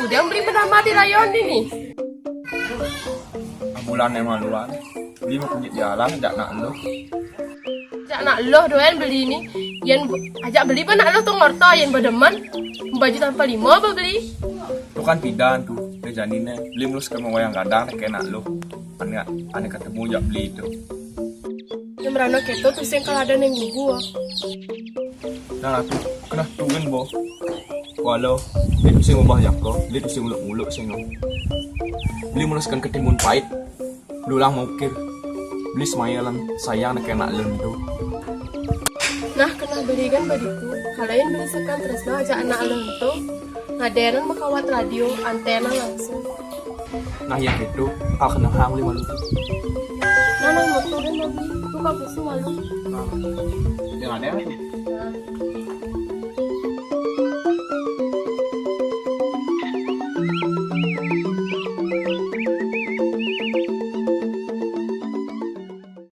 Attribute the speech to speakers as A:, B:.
A: Udah beli pernah mati layon ini.
B: Bulan yang maluan, beli mau kunjit jalan, tidak nak lo.
A: Jak nak lo doyan beli ini. Yang ajak beli pun nak lo tuh ngorto yang berdemen. Baju tanpa limo apa beli?
B: Itu kan pidan tuh, dia janinnya. Beli mulus ke mau yang kadang, kayak nak lo. Aneh ketemu jak beli itu.
A: Yang merana keto tuh yang kalau ada yang gua.
B: Nah aku kena tungguin bo. Walau dia tuh sing ubah jako, dia tuh sing muluk-muluk sing. Beli muluskan ketimun pahit. Lulang mukir. Beli semayalan sayang nak kena lendu.
A: Nah kena belikan badiku. Kalian beli sekan terus nah ajak anak lento. Ngaderan makawat radio antena langsung.
B: Nah yang itu kau kena hang lima lu.
A: Nah motor dan mobil buka busu malu.
B: Yang ada.